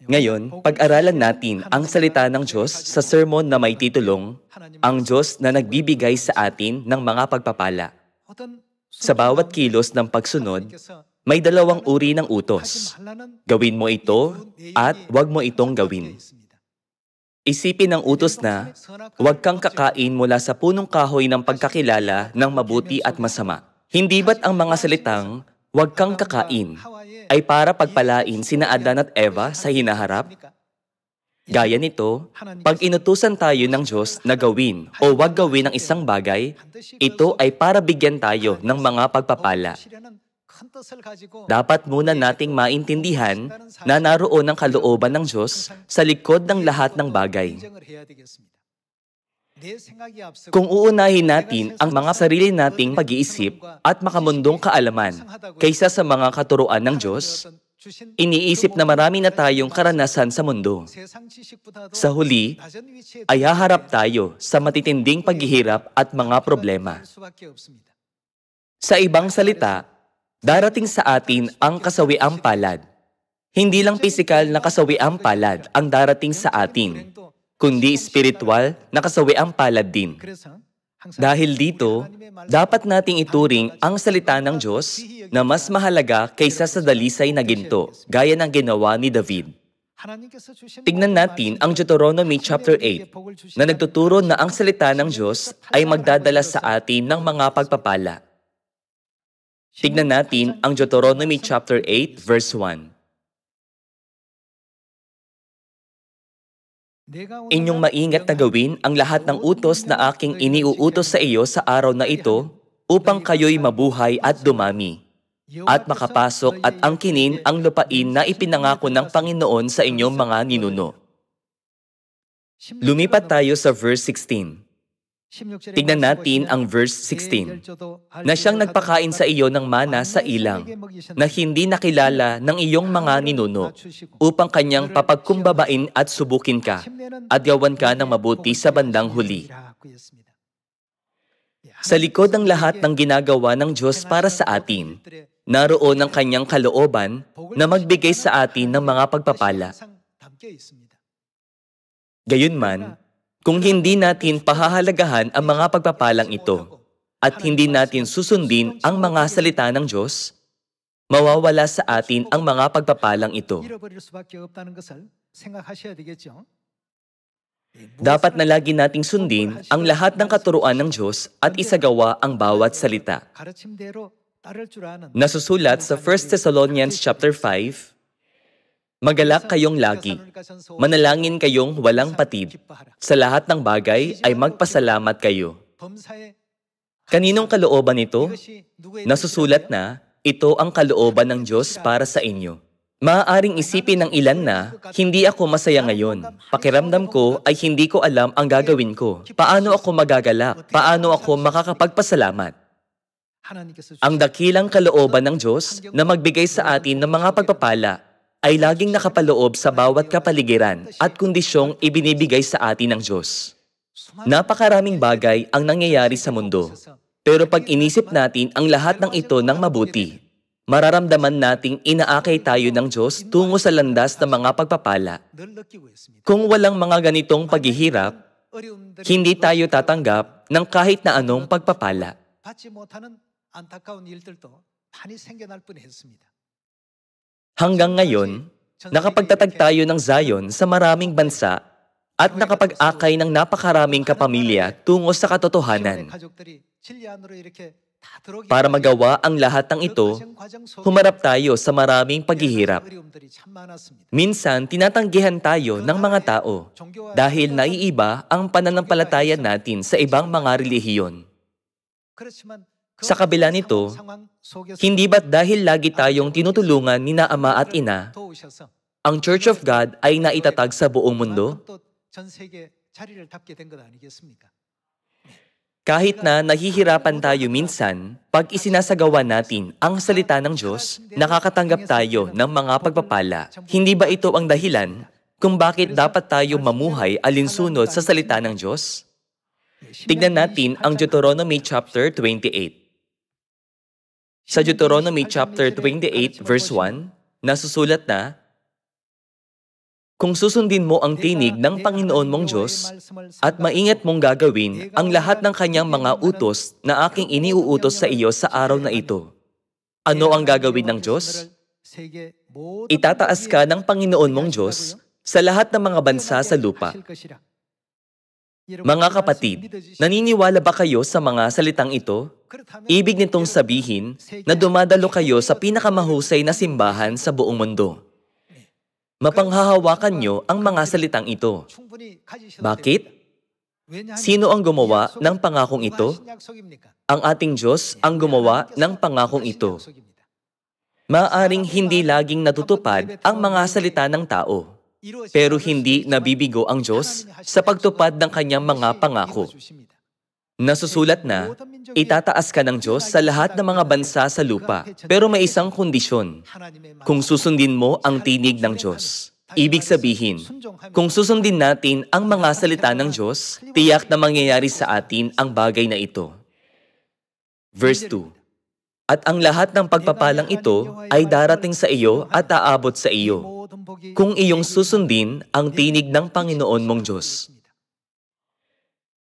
Ngayon, pag-aralan natin ang salita ng Diyos sa sermon na may titulong, Ang Diyos na nagbibigay sa atin ng mga pagpapala. Sa bawat kilos ng pagsunod, may dalawang uri ng utos. Gawin mo ito at huwag mo itong gawin. Isipin ang utos na, huwag kang kakain mula sa punong kahoy ng pagkakilala ng mabuti at masama. Hindi ba't ang mga salitang, huwag kang kakain, ay para pagpalain sina Adan at Eva sa hinaharap? Gaya nito, pag inutusan tayo ng Diyos na gawin o huwag gawin ang isang bagay, ito ay para bigyan tayo ng mga pagpapala. Dapat muna nating maintindihan na naroon ang kalooban ng Diyos sa likod ng lahat ng bagay. Kung uunahin natin ang mga sarili nating pag-iisip at makamundong kaalaman kaysa sa mga katuruan ng Diyos, iniisip na marami na tayong karanasan sa mundo. Sa huli, ay haharap tayo sa matitinding paghihirap at mga problema. Sa ibang salita, darating sa atin ang kasawiang palad. Hindi lang pisikal na kasawiang palad ang darating sa atin, kundi spiritual na kasawiang palad din. Dahil dito, dapat nating ituring ang salita ng Diyos na mas mahalaga kaysa sa dalisay na ginto, gaya ng ginawa ni David. Tignan natin ang Deuteronomy chapter 8 na nagtuturo na ang salita ng Diyos ay magdadala sa atin ng mga pagpapala. Tignan natin ang Deuteronomy chapter 8 verse 1. Inyong maingat na gawin ang lahat ng utos na aking iniuutos sa iyo sa araw na ito upang kayo'y mabuhay at dumami at makapasok at angkinin ang lupain na ipinangako ng Panginoon sa inyong mga ninuno. Lumipat tayo sa verse 16. Tignan natin ang verse 16, na siyang nagpakain sa iyo ng mana sa ilang, na hindi nakilala ng iyong mga ninuno, upang kanyang papagkumbabain at subukin ka, at gawan ka ng mabuti sa bandang huli. Sa likod ng lahat ng ginagawa ng Diyos para sa atin, naroon ang kanyang kalooban na magbigay sa atin ng mga pagpapala. Gayunman, kung hindi natin pahahalagahan ang mga pagpapalang ito at hindi natin susundin ang mga salita ng Diyos, mawawala sa atin ang mga pagpapalang ito. Dapat na lagi nating sundin ang lahat ng katuruan ng Diyos at isagawa ang bawat salita. Nasusulat sa 1 Thessalonians chapter 5, Magalak kayong lagi. Manalangin kayong walang patid. Sa lahat ng bagay ay magpasalamat kayo. Kaninong kalooban ito? Nasusulat na, ito ang kalooban ng Diyos para sa inyo. Maaaring isipin ng ilan na, hindi ako masaya ngayon. Pakiramdam ko ay hindi ko alam ang gagawin ko. Paano ako magagalak? Paano ako makakapagpasalamat? Ang dakilang kalooban ng Diyos na magbigay sa atin ng mga pagpapala ay laging nakapaloob sa bawat kapaligiran at kondisyong ibinibigay sa atin ng Diyos. Napakaraming bagay ang nangyayari sa mundo, pero pag inisip natin ang lahat ng ito ng mabuti, mararamdaman nating inaakay tayo ng Diyos tungo sa landas ng mga pagpapala. Kung walang mga ganitong paghihirap, hindi tayo tatanggap ng kahit na anong pagpapala. Hanggang ngayon, nakapagtatag tayo ng Zion sa maraming bansa at nakapag-akay ng napakaraming kapamilya tungo sa katotohanan. Para magawa ang lahat ng ito, humarap tayo sa maraming paghihirap. Minsan, tinatanggihan tayo ng mga tao dahil naiiba ang pananampalataya natin sa ibang mga relihiyon. Sa kabila nito, hindi ba't dahil lagi tayong tinutulungan ni na Ama at Ina, ang Church of God ay naitatag sa buong mundo? Kahit na nahihirapan tayo minsan, pag isinasagawa natin ang salita ng Diyos, nakakatanggap tayo ng mga pagpapala. Hindi ba ito ang dahilan kung bakit dapat tayo mamuhay alinsunod sa salita ng Diyos? Tignan natin ang Deuteronomy chapter 28. Sa Deuteronomy chapter 28 verse 1, nasusulat na, Kung susundin mo ang tinig ng Panginoon mong Diyos at maingat mong gagawin ang lahat ng kanyang mga utos na aking iniuutos sa iyo sa araw na ito, ano ang gagawin ng Diyos? Itataas ka ng Panginoon mong Diyos sa lahat ng mga bansa sa lupa. Mga kapatid, naniniwala ba kayo sa mga salitang ito? Ibig nitong sabihin na dumadalo kayo sa pinakamahusay na simbahan sa buong mundo. Mapanghahawakan nyo ang mga salitang ito. Bakit? Sino ang gumawa ng pangakong ito? Ang ating Diyos ang gumawa ng pangakong ito. Maaaring hindi laging natutupad ang mga salita ng tao, pero hindi nabibigo ang Diyos sa pagtupad ng kanyang mga pangako. Nasusulat na, itataas ka ng Diyos sa lahat ng mga bansa sa lupa, pero may isang kondisyon, kung susundin mo ang tinig ng Diyos. Ibig sabihin, kung susundin natin ang mga salita ng Diyos, tiyak na mangyayari sa atin ang bagay na ito. Verse 2. At ang lahat ng pagpapalang ito ay darating sa iyo at aabot sa iyo, kung iyong susundin ang tinig ng Panginoon mong Diyos.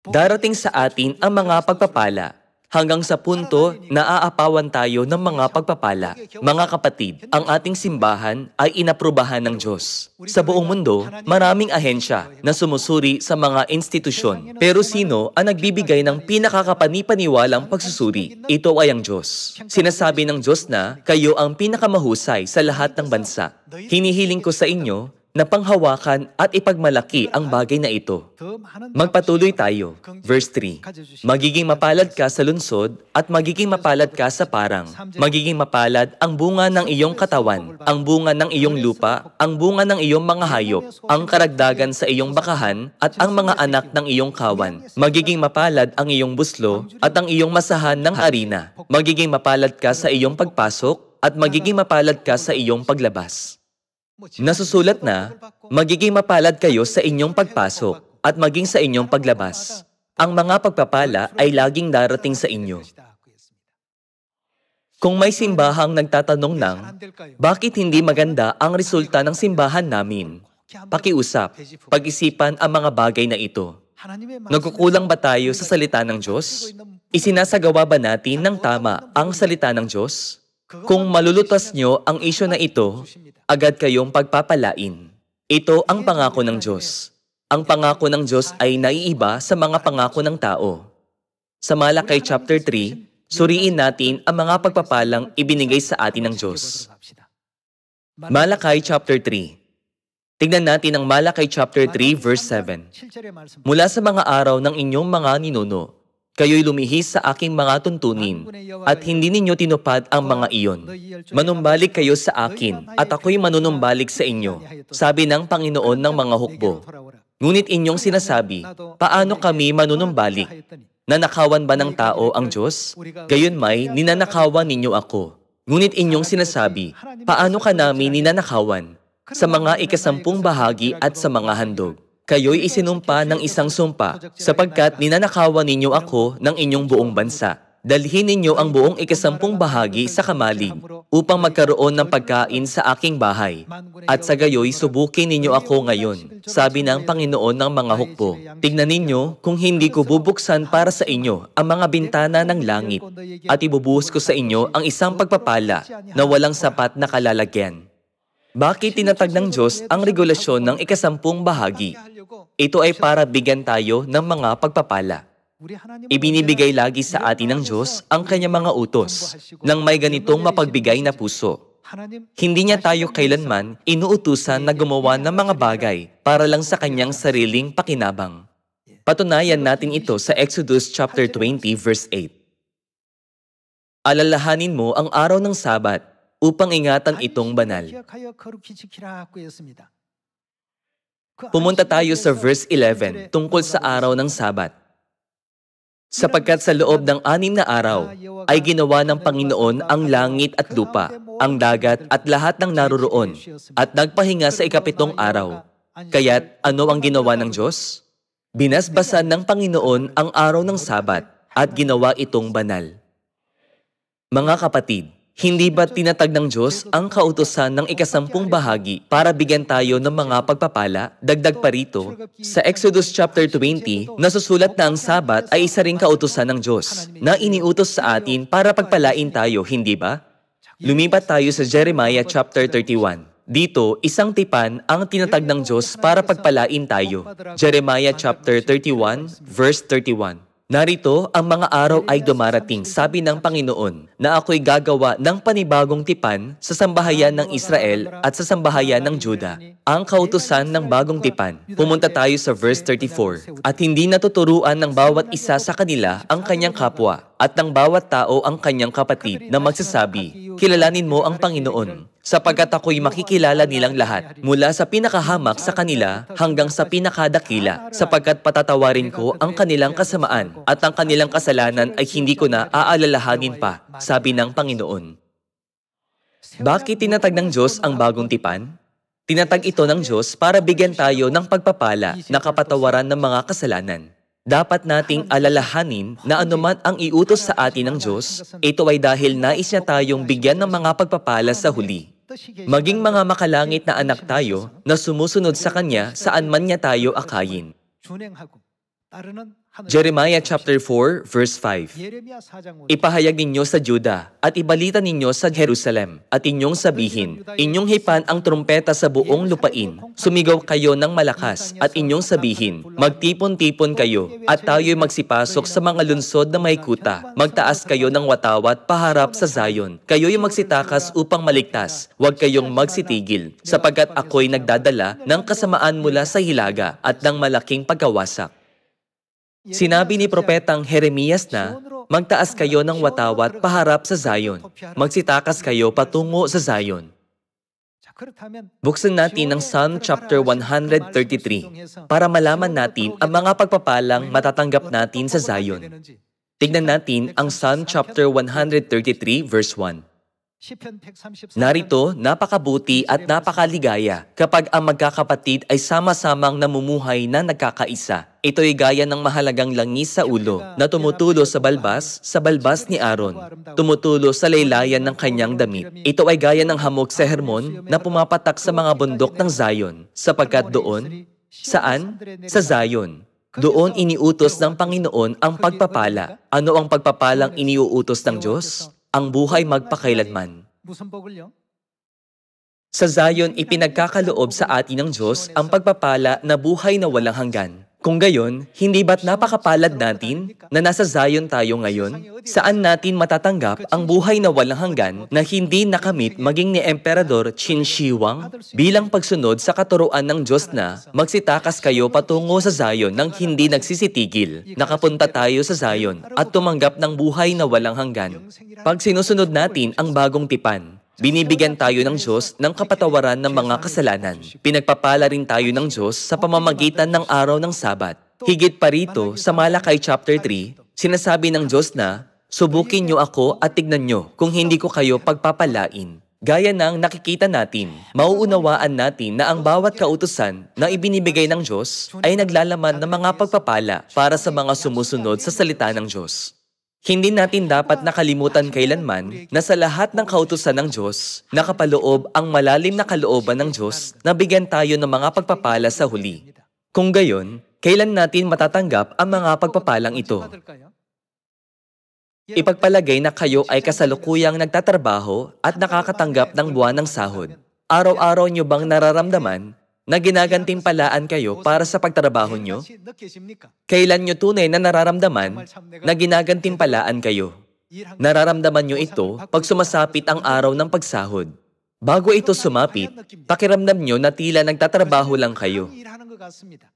Darating sa atin ang mga pagpapala hanggang sa punto na aapawan tayo ng mga pagpapala. Mga kapatid, ang ating simbahan ay inaprubahan ng Diyos. Sa buong mundo, maraming ahensya na sumusuri sa mga institusyon. Pero sino ang nagbibigay ng pinakakapanipaniwalang pagsusuri? Ito ay ang Diyos. Sinasabi ng Diyos na kayo ang pinakamahusay sa lahat ng bansa. Hinihiling ko sa inyo na panghawakan at ipagmalaki ang bagay na ito. Magpatuloy tayo. Verse 3. Magiging mapalad ka sa lungsod at magiging mapalad ka sa parang. Magiging mapalad ang bunga ng iyong katawan, ang bunga ng iyong lupa, ang bunga ng iyong mga hayop, ang karagdagan sa iyong bakahan at ang mga anak ng iyong kawan. Magiging mapalad ang iyong buslo at ang iyong masahan ng harina. Magiging mapalad ka sa iyong pagpasok at magiging mapalad ka sa iyong paglabas. Nasusulat na, magiging mapalad kayo sa inyong pagpasok at maging sa inyong paglabas. Ang mga pagpapala ay laging darating sa inyo. Kung may simbahang nagtatanong ng, bakit hindi maganda ang resulta ng simbahan namin? Pakiusap, pag-isipan ang mga bagay na ito. Nagkukulang ba tayo sa salita ng Diyos? Isinasagawa ba natin ng tama ang salita ng Diyos? Kung malulutas nyo ang isyo na ito, agad kayong pagpapalain. Ito ang pangako ng Diyos. Ang pangako ng Diyos ay naiiba sa mga pangako ng tao. Sa Malakay chapter 3, suriin natin ang mga pagpapalang ibinigay sa atin ng Diyos. Malakay chapter 3. Tignan natin ang Malakay chapter 3 verse 7. Mula sa mga araw ng inyong mga ninuno, kayo'y lumihis sa aking mga tuntunin, at hindi ninyo tinupad ang mga iyon. Manumbalik kayo sa akin, at ako'y manunumbalik sa inyo, sabi ng Panginoon ng mga hukbo. Ngunit inyong sinasabi, paano kami manunumbalik? Nanakawan ba ng tao ang Diyos? Gayunmay, ninanakawan ninyo ako. Ngunit inyong sinasabi, paano ka namin ninanakawan? Sa mga ikasampung bahagi at sa mga handog. Kayo'y isinumpa ng isang sumpa, sapagkat ninanakawan ninyo ako ng inyong buong bansa. Dalhin ninyo ang buong ikasampung bahagi sa kamalig, upang magkaroon ng pagkain sa aking bahay. At sa gayo'y subukin ninyo ako ngayon, sabi ng Panginoon ng mga hukbo. Tignan ninyo kung hindi ko bubuksan para sa inyo ang mga bintana ng langit, at ibubuhos ko sa inyo ang isang pagpapala na walang sapat na kalalagyan. Bakit tinatag ng Diyos ang regulasyon ng ikasampung bahagi? Ito ay para bigyan tayo ng mga pagpapala. Ibinibigay lagi sa atin ng Diyos ang kanyang mga utos nang may ganitong mapagbigay na puso. Hindi niya tayo kailanman inuutusan na gumawa ng mga bagay para lang sa kanyang sariling pakinabang. Patunayan natin ito sa Exodus chapter 20 verse 8. Alalahanin mo ang araw ng Sabat upang ingatan itong banal. Pumunta tayo sa verse 11 tungkol sa araw ng Sabat. Sapagkat sa loob ng 6 na araw ay ginawa ng Panginoon ang langit at lupa, ang dagat at lahat ng naroroon, at nagpahinga sa ikapitong araw. Kaya't ano ang ginawa ng Diyos? Binasbasan ng Panginoon ang araw ng Sabat at ginawa itong banal. Mga kapatid, Hindi ba tinatag ng Diyos ang kautusan ng ikasampung bahagi para bigyan tayo ng mga pagpapala? Dagdag pa rito, sa Exodus chapter 20, nasusulat na ang Sabat ay isa ring kautusan ng Diyos na iniutos sa atin para pagpalain tayo, hindi ba? Lumipat tayo sa Jeremiah chapter 31. Dito, isang tipan ang tinatag ng Diyos para pagpalain tayo. Jeremiah chapter 31, verse 31. Narito, ang mga araw ay dumarating, sabi ng Panginoon, na ako'y gagawa ng panibagong tipan sa sambahayan ng Israel at sa sambahayan ng Juda. Ang kautusan ng bagong tipan. Pumunta tayo sa verse 34. At hindi natuturuan ng bawat isa sa kanila ang kanyang kapwa, at ng bawat tao ang kanyang kapatid, na magsasabi, kilalanin mo ang Panginoon, sapagkat ako'y makikilala nilang lahat, mula sa pinakahamak sa kanila hanggang sa pinakadakila, sapagkat patatawarin ko ang kanilang kasamaan, at ang kanilang kasalanan ay hindi ko na aalalahanin pa, sabi ng Panginoon. Bakit tinatag ng Diyos ang bagong tipan? Tinatag ito ng Diyos para bigyan tayo ng pagpapala na kapatawaran ng mga kasalanan. Dapat nating alalahanin na anuman ang iutos sa atin ng Diyos, ito ay dahil nais niya tayong bigyan ng mga pagpapala sa huli. Maging mga makalangit na anak tayo na sumusunod sa Kanya saan man niya tayo akayin. Jeremiah chapter 4, verse 5. Ipahayag ninyo sa Juda at ibalita ninyo sa Jerusalem at inyong sabihin, inyong hipan ang trumpeta sa buong lupain. Sumigaw kayo ng malakas at inyong sabihin, magtipon-tipon kayo at tayo'y magsipasok sa mga lunsod na may kuta. Magtaas kayo ng watawat paharap sa Zion. Kayo'y magsitakas upang maligtas. Huwag kayong magsitigil, sapagkat ako'y nagdadala ng kasamaan mula sa hilaga at ng malaking pagkawasak. Sinabi ni Propetang Jeremias na, magtaas kayo ng watawat paharap sa Zion. Magsitakas kayo patungo sa Zion. Buksan natin ang Psalm chapter 133 para malaman natin ang mga pagpapalang matatanggap natin sa Zion. Tignan natin ang Psalm chapter 133 verse 1. Narito, napakabuti at napakaligaya kapag ang magkakapatid ay sama-samang namumuhay na nagkakaisa. Ito'y gaya ng mahalagang langis sa ulo na tumutulo sa balbas ni Aaron, tumutulo sa laylayan ng kanyang damit. Ito ay gaya ng hamog sa Hermon na pumapatak sa mga bundok ng Zion, sapagkat doon, saan? Sa Zion. Doon iniutos ng Panginoon ang pagpapala. Ano ang pagpapalang iniuutos ng Diyos? Ang buhay magpakailanman. Sa Zion, ipinagkakaloob sa atin ng Diyos ang pagpapala na buhay na walang hanggan. Kung gayon, hindi ba't napakapalad natin na nasa Zion tayo ngayon? Saan natin matatanggap ang buhay na walang hanggan na hindi nakamit maging ni Emperador Qin Shi Huang bilang pagsunod sa katuruan ng Diyos na magsitakas kayo patungo sa Zion nang hindi nagsisitigil. Nakapunta tayo sa Zion at tumanggap ng buhay na walang hanggan. Pag sinusunod natin ang bagong tipan, binibigyan tayo ng Diyos ng kapatawaran ng mga kasalanan. Pinagpapala rin tayo ng Diyos sa pamamagitan ng araw ng Sabat. Higit pa rito, sa Malakay chapter 3, sinasabi ng Diyos na, subukin niyo ako at tignan niyo kung hindi ko kayo pagpapalain. Gaya ng nakikita natin, mauunawaan natin na ang bawat kautusan na ibinibigay ng Diyos ay naglalaman ng mga pagpapala para sa mga sumusunod sa salita ng Diyos. Hindi natin dapat nakalimutan kailanman na sa lahat ng kautusan ng Diyos, nakapaloob ang malalim na kalooban ng Diyos na bigyan tayo ng mga pagpapala sa huli. Kung gayon, kailan natin matatanggap ang mga pagpapalang ito? Ipagpalagay na kayo ay kasalukuyang nagtatrabaho at nakakatanggap ng buwan ng sahod. Araw-araw nyo bang nararamdaman na ginagantimpalaan kayo para sa pagtrabaho nyo? Kailan nyo tunay na nararamdaman na ginagantimpalaan kayo? Nararamdaman nyo ito pag sumasapit ang araw ng pagsahod. Bago ito sumapit, pakiramdam nyo na tila nagtatrabaho lang kayo.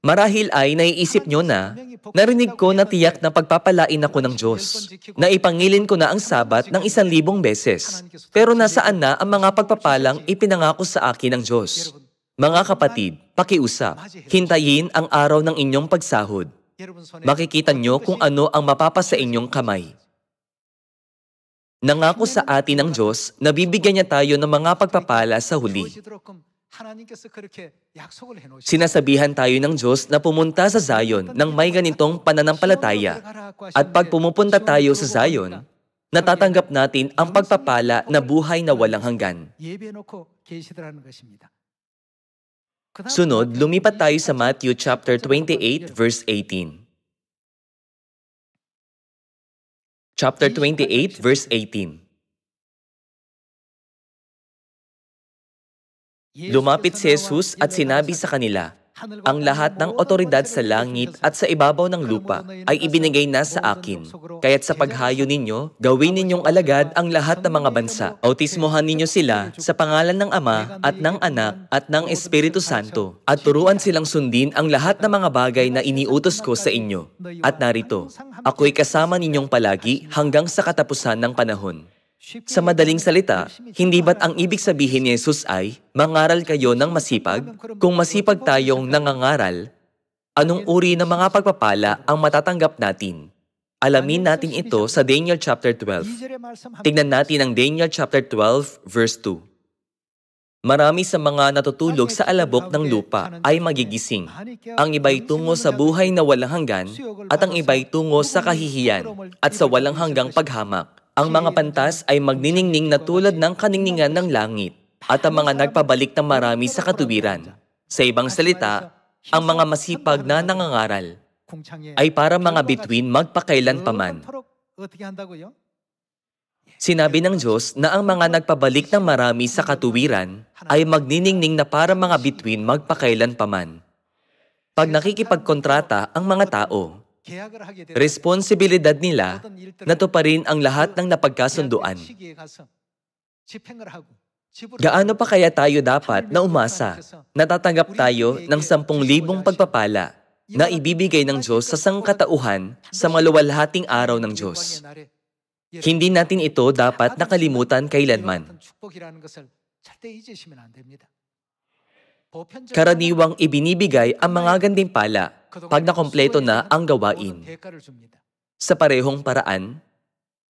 Marahil ay naiisip nyo na, narinig ko na tiyak na pagpapalain ako ng Diyos, na ipangilin ko na ang Sabat ng 1,000 beses. Pero nasaan na ang mga pagpapalang ipinangako sa akin ng Diyos? Mga kapatid, pakiusap, hintayin ang araw ng inyong pagsahod. Makikita nyo kung ano ang mapapa sa inyong kamay. Nangako sa atin ng Diyos na bibigyan niya tayo ng mga pagpapala sa huli. Sinasabihan tayo ng Diyos na pumunta sa Zion nang may ganitong pananampalataya. At pag pumupunta tayo sa Zion, Natatanggap natin ang pagpapala na buhay na walang hanggan. Sunod, lumipat tayo sa Matthew chapter 28 verse 18. Chapter 28 verse 18. Lumapit si Jesus at sinabi sa kanila, "Ang lahat ng otoridad sa langit at sa ibabaw ng lupa ay ibinigay na sa akin. Kaya't sa paghayo ninyo, gawin ninyong alagad ang lahat ng mga bansa. Bautismohan ninyo sila sa pangalan ng Ama at ng Anak at ng Espiritu Santo. At turuan silang sundin ang lahat ng mga bagay na iniutos ko sa inyo. At narito, ako'y kasama ninyong palagi hanggang sa katapusan ng panahon." Sa madaling salita, hindi ba't ang ibig sabihin ni Jesus ay, mangaral kayo ng masipag? Kung masipag tayong nangangaral, anong uri ng mga pagpapala ang matatanggap natin? Alamin natin ito sa Daniel chapter 12. Tingnan natin ang Daniel chapter 12 verse 2. Marami sa mga natutulog sa alabok ng lupa ay magigising. Ang iba'y tungo sa buhay na walang hanggan at ang iba'y tungo sa kahihiyan at sa walang hanggang paghamak. Ang mga pantas ay magniningning na tulad ng kaningningan ng langit at ang mga nagpabalik ng marami sa katuwiran. Sa ibang salita, ang mga masipag na nangangaral ay para mga bituin magpakailanpaman. Sinabi ng Diyos na ang mga nagpabalik ng marami sa katuwiran ay magniningning na para mga bituin magpakailanpaman. Pag nakikipagkontrata ang mga tao, responsibilidad nila na tuparin ang lahat ng napagkasunduan. Gaano pa kaya tayo dapat na umasa na tatanggap tayo ng 10,000 pagpapala na ibibigay ng Diyos sa sangkatauhan sa maluwalhating araw ng Diyos? Hindi natin ito dapat nakalimutan kailanman. Karaniwang ibinibigay ang mga gantimpala pag nakompleto na ang gawain. Sa parehong paraan,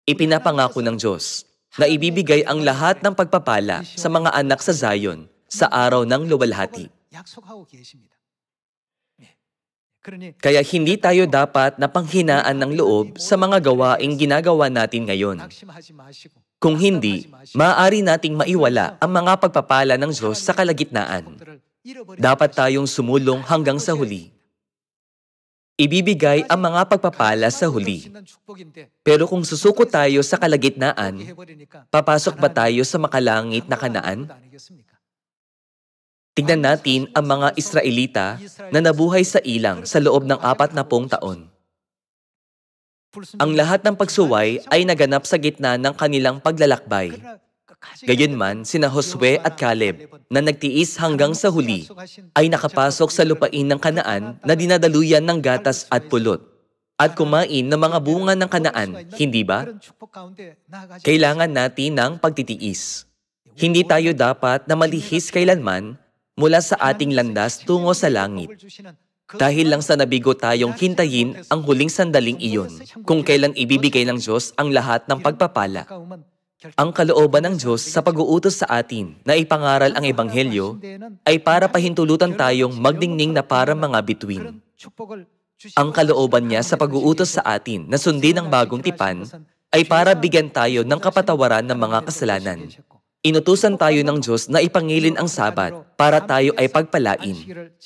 ipinapangako ng Diyos na ibibigay ang lahat ng pagpapala sa mga anak sa Zion sa araw ng luwalhati. Kaya hindi tayo dapat napanghinaan ng loob sa mga gawaing ginagawa natin ngayon. Kung hindi, maaari nating maiwala ang mga pagpapala ng Diyos sa kalagitnaan. Dapat tayong sumulong hanggang sa huli. Ibibigay ang mga pagpapala sa huli. Pero kung susuko tayo sa kalagitnaan, papasok ba tayo sa makalangit na Kanaan? Tignan natin ang mga Israelita na nabuhay sa ilang sa loob ng 40 taon. Ang lahat ng pagsuway ay naganap sa gitna ng kanilang paglalakbay. Gayunman, sina Josue at Caleb na nagtiis hanggang sa huli ay nakapasok sa lupain ng Kanaan na dinadaluyan ng gatas at pulot at kumain ng mga bunga ng Kanaan, hindi ba? Kailangan natin ng pagtitiis. Hindi tayo dapat na malihis kailanman mula sa ating landas tungo sa langit. Dahil lang sa nabigo tayong hintayin ang huling sandaling iyon kung kailan ibibigay ng Diyos ang lahat ng pagpapala. Ang kalooban ng Diyos sa pag-uutos sa atin na ipangaral ang Ebanghelyo ay para pahintulutan tayong magdingning na para mga bituin. Ang kalooban niya sa pag-uutos sa atin na sundin ang bagong tipan ay para bigyan tayo ng kapatawaran ng mga kasalanan. Inutusan tayo ng Diyos na ipangilin ang Sabat para tayo ay pagpalain.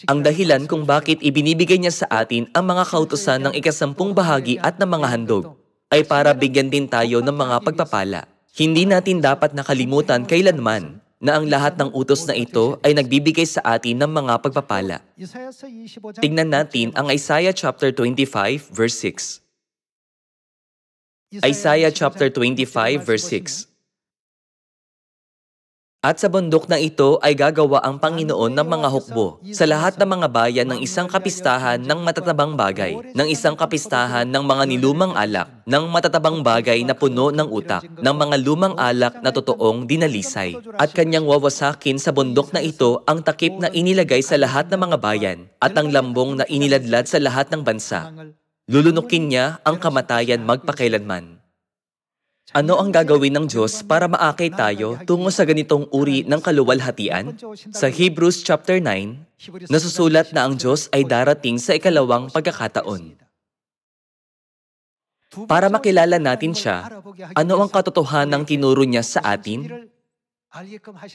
Ang dahilan kung bakit ibinibigay niya sa atin ang mga kautusan ng 10 bahagi at ng mga handog ay para bigyan din tayo ng mga pagpapala. Hindi natin dapat nakalimutan kailanman na ang lahat ng utos na ito ay nagbibigay sa atin ng mga pagpapala. Tingnan natin ang Isaiah chapter 25 verse 6. Isaiah chapter 25 verse 6. At sa bundok na ito ay gagawa ang Panginoon ng mga hukbo sa lahat ng mga bayan ng isang kapistahan ng matatabang bagay, ng isang kapistahan ng mga nilumang alak, ng matatabang bagay na puno ng utak, ng mga lumang alak na totoong dinalisay. At kanyang wawasakin sa bundok na ito ang takip na inilagay sa lahat ng mga bayan at ang lambong na iniladlad sa lahat ng bansa. Lulunukin niya ang kamatayan magpakailanman. Ano ang gagawin ng Diyos para maakay tayo tungo sa ganitong uri ng kaluwalhatian? Sa Hebrews chapter 9, nasusulat na ang Diyos ay darating sa ikalawang pagkakataon. Para makilala natin siya, ano ang katotohanang tinuro niya sa atin?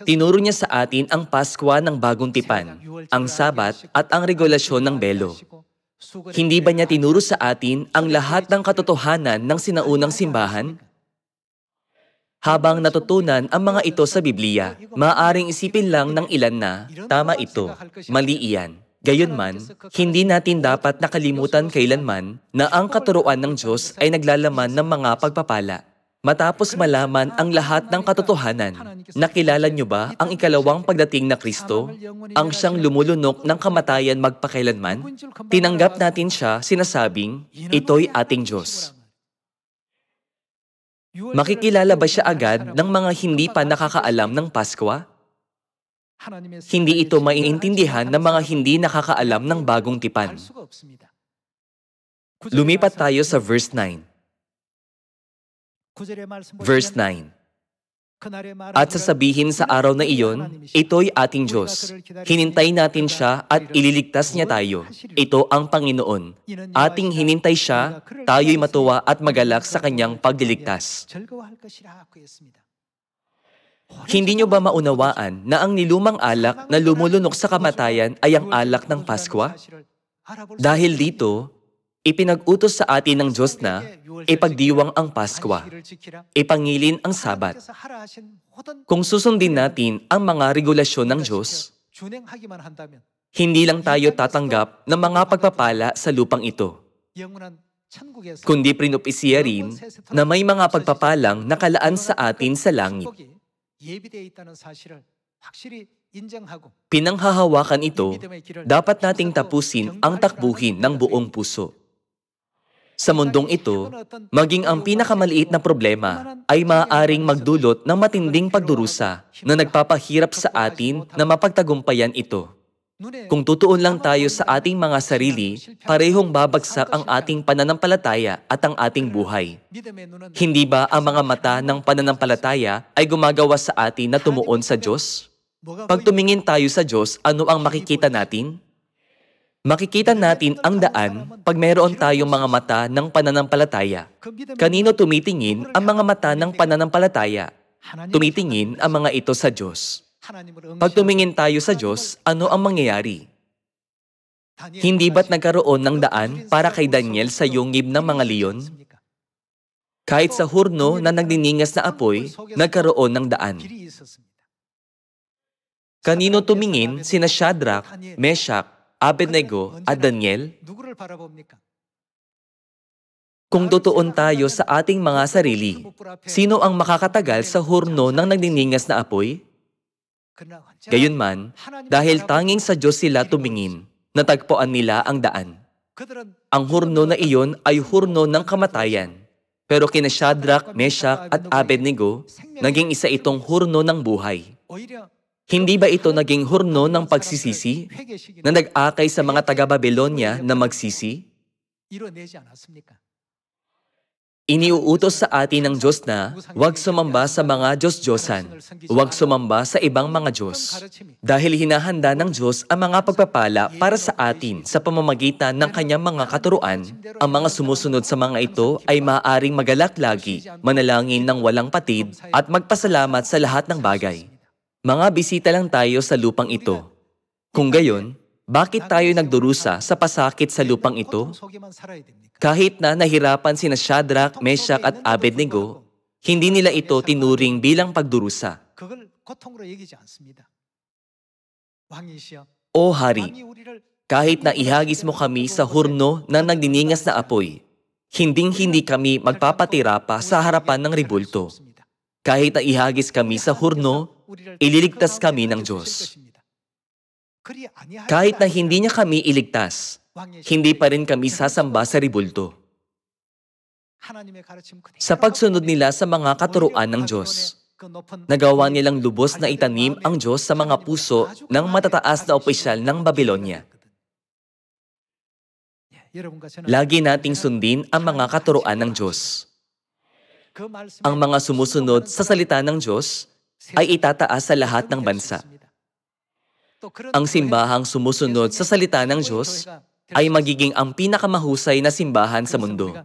Tinuro niya sa atin ang Paskwa ng Bagong Tipan, ang Sabat at ang regulasyon ng belo. Hindi ba niya tinuro sa atin ang lahat ng katotohanan ng sinaunang simbahan? Habang natutunan ang mga ito sa Biblia, maaaring isipin lang ng ilan na, tama ito, mali iyan. Gayunman, hindi natin dapat nakalimutan kailanman na ang katuruan ng Diyos ay naglalaman ng mga pagpapala. Matapos malaman ang lahat ng katotohanan, nakilala niyo ba ang ikalawang pagdating na Kristo, ang siyang lumulunok ng kamatayan magpakailanman? Tinanggap natin siya sinasabing, ito'y ating Diyos. Makikilala ba siya agad ng mga hindi pa nakakaalam ng Paskwa? Hindi ito maiintindihan ng mga hindi nakakaalam ng Bagong Tipan. Lumipat tayo sa verse 9. Verse 9. At sasabihin sa araw na iyon, ito'y ating Diyos. Hinintay natin siya at ililigtas niya tayo. Ito ang Panginoon. Ating hinintay siya, tayo'y matuwa at magalak sa kanyang pagliligtas. Hindi niyo ba maunawaan na ang nilumang alak na lumulunok sa kamatayan ay ang alak ng Paskwa? Dahil dito, ipinag-utos sa atin ng Diyos na ipagdiwang ang Paskwa, ipangilin ang Sabat. Kung susundin natin ang mga regulasyon ng Diyos, hindi lang tayo tatanggap ng mga pagpapala sa lupang ito, kundi prinupisiya rin na may mga pagpapalang nakalaan sa atin sa langit. Pinanghahawakan ito, dapat nating tapusin ang takbuhin ng buong puso. Sa mundong ito, maging ang pinakamaliit na problema ay maaaring magdulot ng matinding pagdurusa na nagpapahirap sa atin na mapagtagumpayan ito. Kung tutuon lang tayo sa ating mga sarili, parehong babagsak ang ating pananampalataya at ang ating buhay. Hindi ba ang mga mata ng pananampalataya ay gumagawa sa atin na tumuon sa Diyos? Pag tumingin tayo sa Diyos, ano ang makikita natin? Makikita natin ang daan pag mayroon tayong mga mata ng pananampalataya. Kanino tumitingin ang mga mata ng pananampalataya? Tumitingin ang mga ito sa Diyos. Pag tumingin tayo sa Diyos, ano ang mangyayari? Hindi ba't nagkaroon ng daan para kay Daniel sa yungib ng mga leon? Kahit sa hurno na nagniningas na apoy, nagkaroon ng daan. Kanino tumingin sina Shadrach, Meshach, Abednego at Daniel? Kung tutuon tayo sa ating mga sarili, sino ang makakatagal sa hurno ng nagniningas na apoy? Gayunman, dahil tanging sa Diyos sila tumingin, natagpuan nila ang daan. Ang hurno na iyon ay hurno ng kamatayan, pero kina Shadrach, Meshach at Abednego, naging isa itong hurno ng buhay. Hindi ba ito naging hurno ng pagsisisi na nag-akay sa mga taga-Babylonia na magsisi? Iniuutos sa atin ng Diyos na huwag sumamba sa mga Diyos-Diyosan, huwag sumamba sa ibang mga Diyos. Dahil hinahanda ng Diyos ang mga pagpapala para sa atin sa pamamagitan ng kanyang mga katuruan, ang mga sumusunod sa mga ito ay maaaring magalak lagi, manalangin ng walang patid at magpasalamat sa lahat ng bagay. Mga bisita lang tayo sa lupang ito. Kung gayon, bakit tayo nagdurusa sa pasakit sa lupang ito? Kahit na nahirapan sina Shadrach, Meshach at Abednego, hindi nila ito tinuring bilang pagdurusa. O Hari, kahit na ihagis mo kami sa hurno na nagdiningas na apoy, hinding-hindi kami magpapatira pa sa harapan ng rebulto. Kahit na ihagis kami sa hurno, ililigtas kami ng Diyos. Kahit na hindi niya kami iligtas, hindi pa rin kami sasamba sa rebulto. Sa pagsunod nila sa mga katuruan ng Diyos, nagawa nilang lubos na itanim ang Diyos sa mga puso ng matataas na opisyal ng Babylonia. Lagi nating sundin ang mga katuruan ng Diyos. Ang mga sumusunod sa salita ng Diyos ay itataas sa lahat ng bansa. Ang simbahang sumusunod sa salita ng Diyos ay magiging ang pinakamahusay na simbahan sa mundo.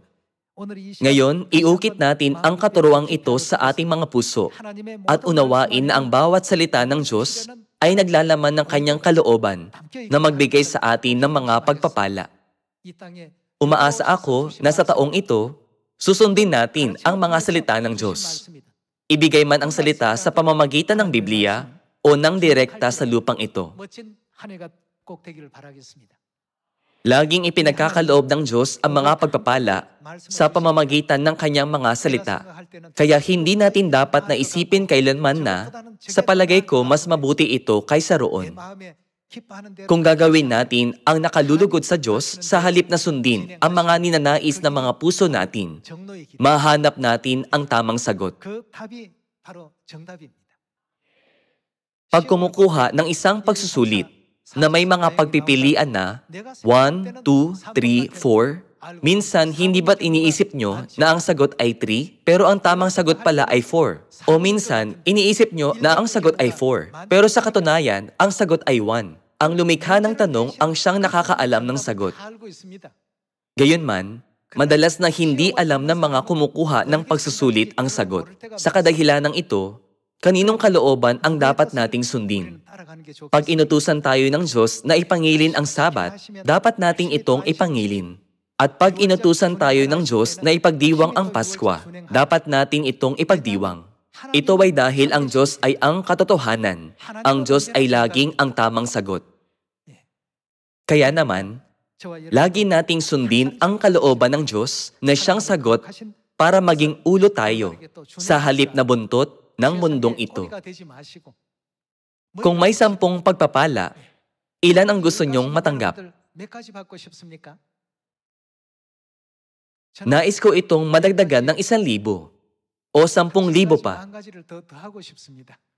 Ngayon, iukit natin ang katuroang ito sa ating mga puso at unawain na ang bawat salita ng Diyos ay naglalaman ng kanyang kalooban na magbigay sa atin ng mga pagpapala. Umaasa ako na sa taong ito, susundin natin ang mga salita ng Diyos. Ibigay man ang salita sa pamamagitan ng Biblia o ng direkta sa lupang ito. Laging ipinagkakaloob ng Diyos ang mga pagpapala sa pamamagitan ng kanyang mga salita. Kaya hindi natin dapat na isipin kailanman na, sa palagay ko mas mabuti ito kaysa roon. Kung gagawin natin ang nakalulugod sa Diyos sa halip na sundin ang mga ninanais na mga puso natin, mahanap natin ang tamang sagot. Pag kumukuha ng isang pagsusulit na may mga pagpipilian na 1, 2, 3, 4, minsan hindi ba't iniisip nyo na ang sagot ay 3 pero ang tamang sagot pala ay 4? O minsan, iniisip nyo na ang sagot ay 4 pero sa katunayan, ang sagot ay 1. Ang lumikha ng tanong ang siyang nakakaalam ng sagot. Gayunman, madalas na hindi alam ng mga kumukuha ng pagsusulit ang sagot. Sa kadahilanang ito, kaninong kalooban ang dapat nating sundin? Pag inutusan tayo ng Diyos na ipangilin ang Sabat, dapat nating itong ipangilin. At pag inutusan tayo ng Diyos na ipagdiwang ang Paskwa, dapat nating itong ipagdiwang. Ito ay dahil ang Diyos ay ang katotohanan. Ang Diyos ay laging ang tamang sagot. Kaya naman, lagi nating sundin ang kalooban ng Diyos na siyang sagot para maging ulo tayo sa halip na buntot ng mundong ito. Kung may 10 pagpapala, ilan ang gusto niyong matanggap? Nais ko itong madagdagan ng 1,000 o 10,000 pa.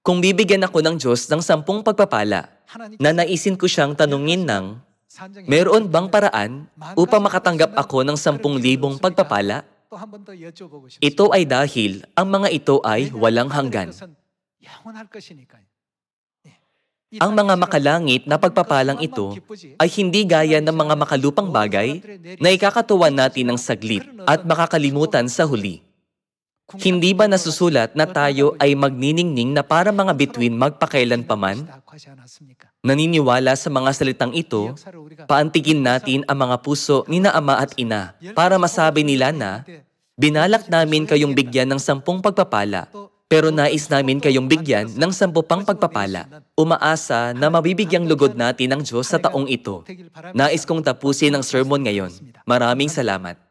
Kung bibigyan ako ng Diyos ng 10 pagpapala, nanaisin ko siyang tanungin ng, meron bang paraan upang makatanggap ako ng 10,000 pagpapala? Ito ay dahil ang mga ito ay walang hanggan. Ang mga makalangit na pagpapalang ito ay hindi gaya ng mga makalupang bagay na ikakatuwa natin ng saglit at makakalimutan sa huli. Hindi ba nasusulat na tayo ay magniningning na para mga bituin magpakailanpaman? Naniniwala sa mga salitang ito, paantigin natin ang mga puso ni na Ama at Ina para masabi nila na, binalak namin kayong bigyan ng 10 pagpapala, pero nais namin kayong bigyan ng 10 pang pagpapala. Umaasa na mabibigyang lugod natin ng Diyos sa taong ito. Nais kong tapusin ang sermon ngayon. Maraming salamat.